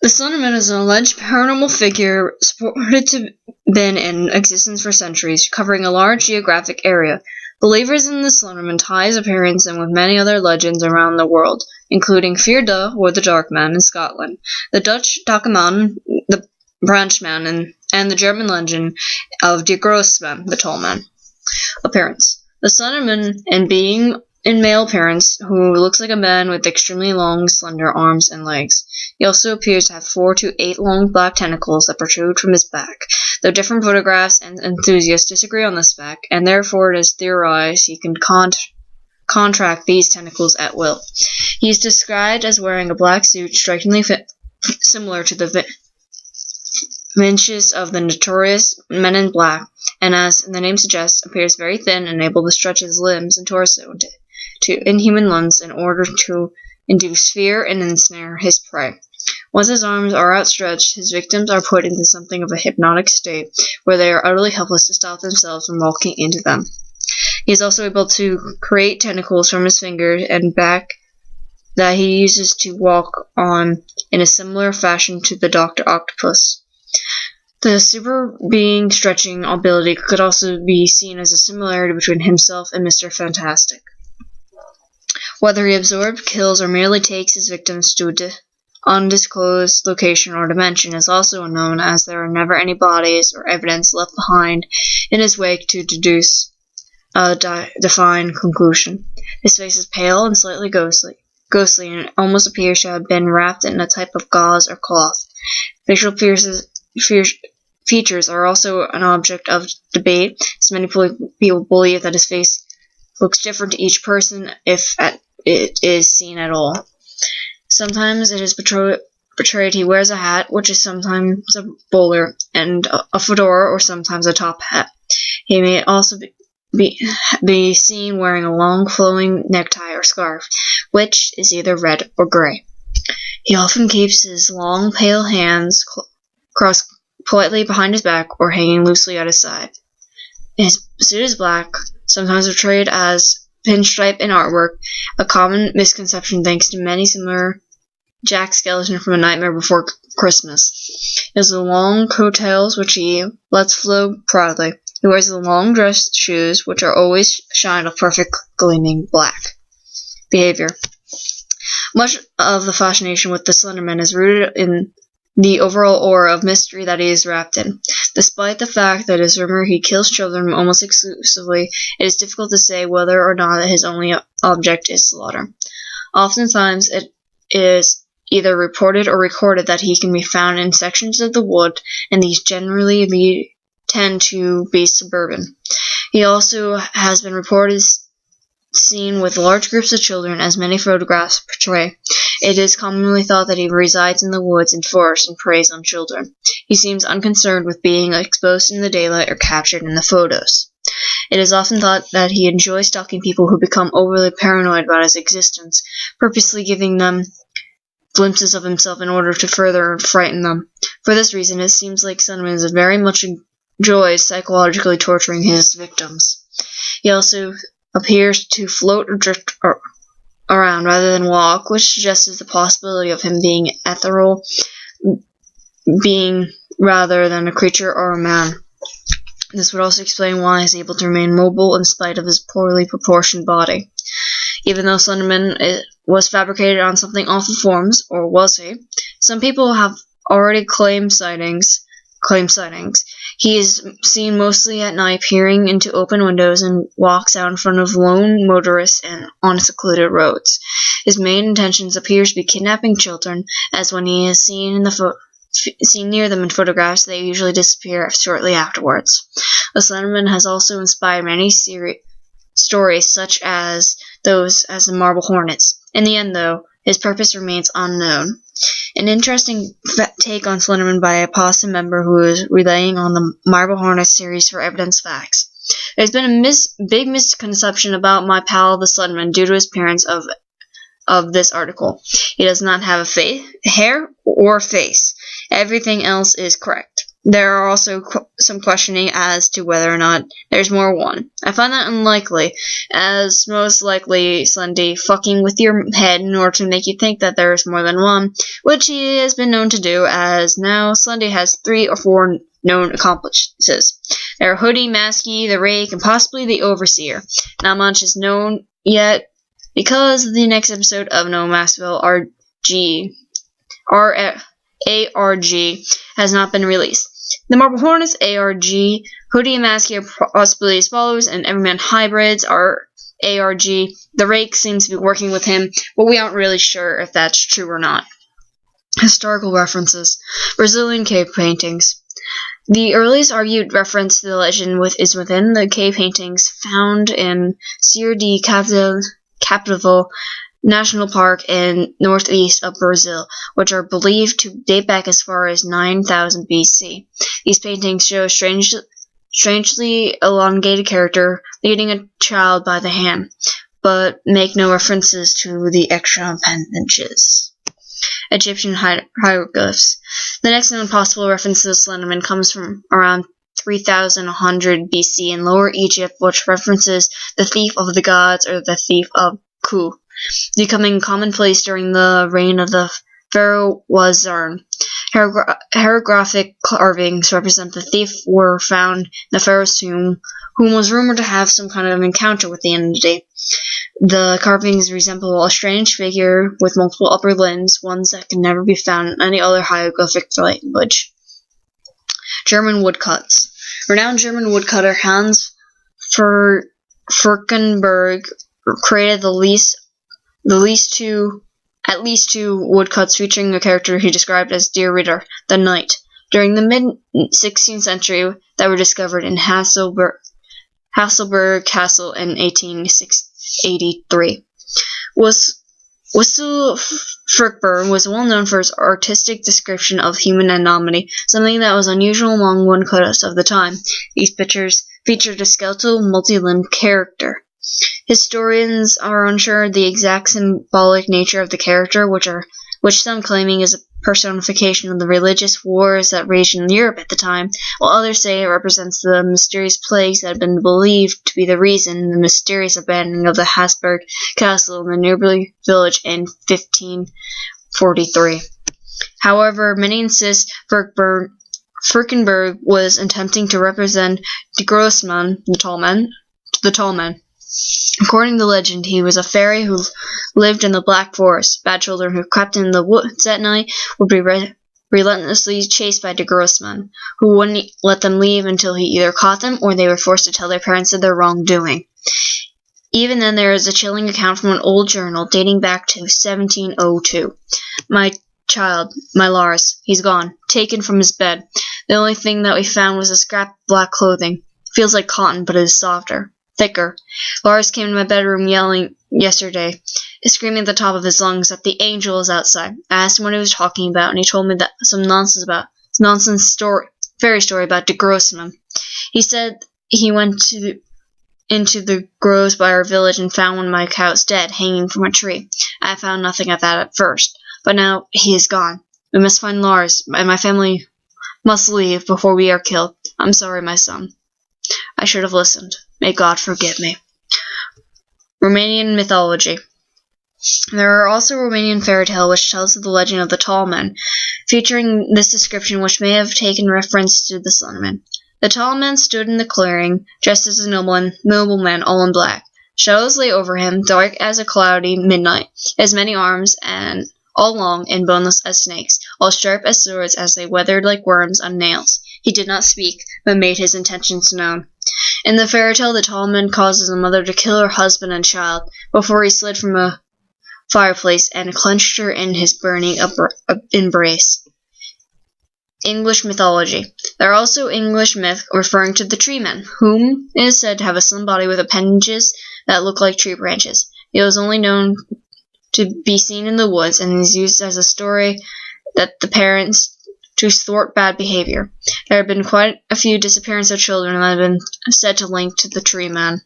The Slenderman is an alleged paranormal figure reported to have been in existence for centuries, covering a large geographic area. Believers in the Slenderman tie his appearance in with many other legends around the world, including Fear the or the Dark Man in Scotland, the Dutch Dockman, the Branch Man, and the German legend of Der Grossman, the Tall Man. Appearance: the Slenderman, and being in male appearance, who looks like a man with extremely long, slender arms and legs. He also appears to have 4 to 8 long black tentacles that protrude from his back, though different photographs and enthusiasts disagree on this fact, and therefore it is theorized he can contract these tentacles at will. He is described as wearing a black suit strikingly similar to the vinches of the notorious Men in Black, and as the name suggests, appears very thin and able to stretch his limbs and torso to inhuman lengths in order to induce fear and ensnare his prey. Once his arms are outstretched, his victims are put into something of a hypnotic state, where they are utterly helpless to stop themselves from walking into them. He is also able to create tentacles from his fingers and back that he uses to walk on in a similar fashion to the Dr. Octopus. The super being stretching ability could also be seen as a similarity between himself and Mr. Fantastic. Whether he absorbs, kills, or merely takes his victims to undisclosed location or dimension is also unknown, as there are never any bodies or evidence left behind in his wake to deduce a defined conclusion. His face is pale and slightly ghostly, and almost appears to have been wrapped in a type of gauze or cloth. Facial features are also an object of debate, as many people believe that his face looks different to each person if it is seen at all. Sometimes it is portrayed he wears a hat, which is sometimes a bowler, and a fedora, or sometimes a top hat. He may also be seen wearing a long flowing necktie or scarf, which is either red or gray. He often keeps his long, pale hands crossed politely behind his back or hanging loosely at his side. His suit is black, sometimes portrayed as pinstripe in artwork, a common misconception thanks to many similar Jack Skellington from A Nightmare Before Christmas. He has the long coattails, which he lets flow proudly. He wears the long dress shoes, which are always shined with perfect gleaming black. Behavior. Much of the fascination with the Slenderman is rooted in the overall aura of mystery that he is wrapped in. Despite the fact that it is rumored he kills children almost exclusively, it is difficult to say whether or not his only object is slaughter. Oftentimes, it is either reported or recorded that he can be found in sections of the wood, and these generally tend to be suburban. He also has been reported seen with large groups of children, as many photographs portray. It is commonly thought that he resides in the woods and forests and preys on children. He seems unconcerned with being exposed in the daylight or captured in the photos. It is often thought that he enjoys stalking people who become overly paranoid about his existence, purposely giving them glimpses of himself in order to further frighten them. For this reason, it seems like Slenderman very much enjoys psychologically torturing his victims. He also appears to float or drift around rather than walk, which suggests the possibility of him being ethereal being rather than a creature or a man. This would also explain why he is able to remain mobile in spite of his poorly proportioned body. Even though Slenderman was fabricated on something awful forms, or was he? Some people have already claimed sightings. He is seen mostly at night, peering into open windows, and walks out in front of lone motorists and on secluded roads. His main intentions appear to be kidnapping children, as when he is seen near them in photographs, they usually disappear shortly afterwards. The Slenderman has also inspired many stories, such as those as the Marble Hornets. In the end, though, his purpose remains unknown. An interesting take on Slenderman by a possum member who is relying on the Marble Hornets series for evidence facts. There's been a big misconception about my pal the Slenderman due to his appearance of this article. He does not have hair or face. Everything else is correct. There are also some questioning as to whether or not there's more one. I find that unlikely, as most likely Slendy fucking with your head in order to make you think that there is more than one, which he has been known to do, as now Slendy has 3 or 4 known accomplices. There are Hoodie, Masky, the Rake, and possibly the Overseer. Not much is known yet, because the next episode of No Maskville ARG has not been released. The Marble Hornets, ARG, Hoodie and Masky are possibly as follows, and Everyman hybrids are ARG. The Rake seems to be working with him, but we aren't really sure if that's true or not. Historical references. Brazilian cave paintings. The earliest argued reference to the legend is within the cave paintings found in Serra de Capitão National Park in northeast of Brazil, which are believed to date back as far as 9000 BC. These paintings show a strangely elongated character leading a child by the hand, but make no references to the extra appendages. Egyptian hieroglyphs. The next known possible reference to the Slenderman comes from around 3100 BC in Lower Egypt, which references the thief of the gods or the thief of Ku, becoming commonplace during the reign of the pharaoh Wazarn. Hieroglyphic carvings represent the thief were found in the pharaoh's tomb, whom was rumored to have some kind of encounter with the entity. The carvings resemble a strange figure with multiple upper limbs, ones that can never be found in any other hieroglyphic language. German woodcuts. Renowned German woodcutter Hans Furkenberg created at least two woodcuts featuring a character he described as Der Ritter, the Knight, during the mid-16th century that were discovered in Hasselberg Castle in 1883. Wessel Furkenberg was well known for his artistic description of human anatomy, something that was unusual among woodcutters of the time. These pictures featured a skeletal, multi-limbed character. Historians are unsure of the exact symbolic nature of the character, which some claiming is a personification of the religious wars that raged in Europe at the time, while others say it represents the mysterious plagues that had been believed to be the reason the mysterious abandoning of the Hasselberg Castle in the nearby village in 1543. However, many insist Furkenberg was attempting to represent the Grossman, the tall man. According to legend, he was a fairy who lived in the Black Forest. Bad children who crept in the woods at night would be relentlessly chased by de Grossman, who wouldn't let them leave until he either caught them or they were forced to tell their parents of their wrongdoing. Even then, there is a chilling account from an old journal dating back to 1702. My child, my Lars, he's gone, taken from his bed. The only thing that we found was a scrap of black clothing. Feels like cotton, but it is softer. Thicker. Lars came to my bedroom yelling yesterday, screaming at the top of his lungs that the angel is outside. I asked him what he was talking about, and he told me that some fairy story about de Grossman. He said he went into the groves by our village and found one of my cows dead, hanging from a tree. I found nothing of that at first, but now he is gone. We must find Lars, and my family must leave before we are killed. I'm sorry, my son. I should have listened. May God forgive me. Romanian mythology. There are also Romanian fairy tale which tells of the legend of the tall man, featuring this description which may have taken reference to the Slenderman. The tall man stood in the clearing, dressed as a nobleman all in black. Shadows lay over him, dark as a cloudy midnight, his many arms, and all long and boneless as snakes, all sharp as swords as they weathered like worms on nails. He did not speak, but made his intentions known. In the fairy tale, the tall man causes a mother to kill her husband and child before he slid from a fireplace and clenched her in his burning embrace. English mythology. There are also English myths referring to the tree man, whom is said to have a slim body with appendages that look like tree branches. He was only known to be seen in the woods and is used as a story that the parents to thwart bad behavior. There have been quite a few disappearances of children that have been said to link to the tree man.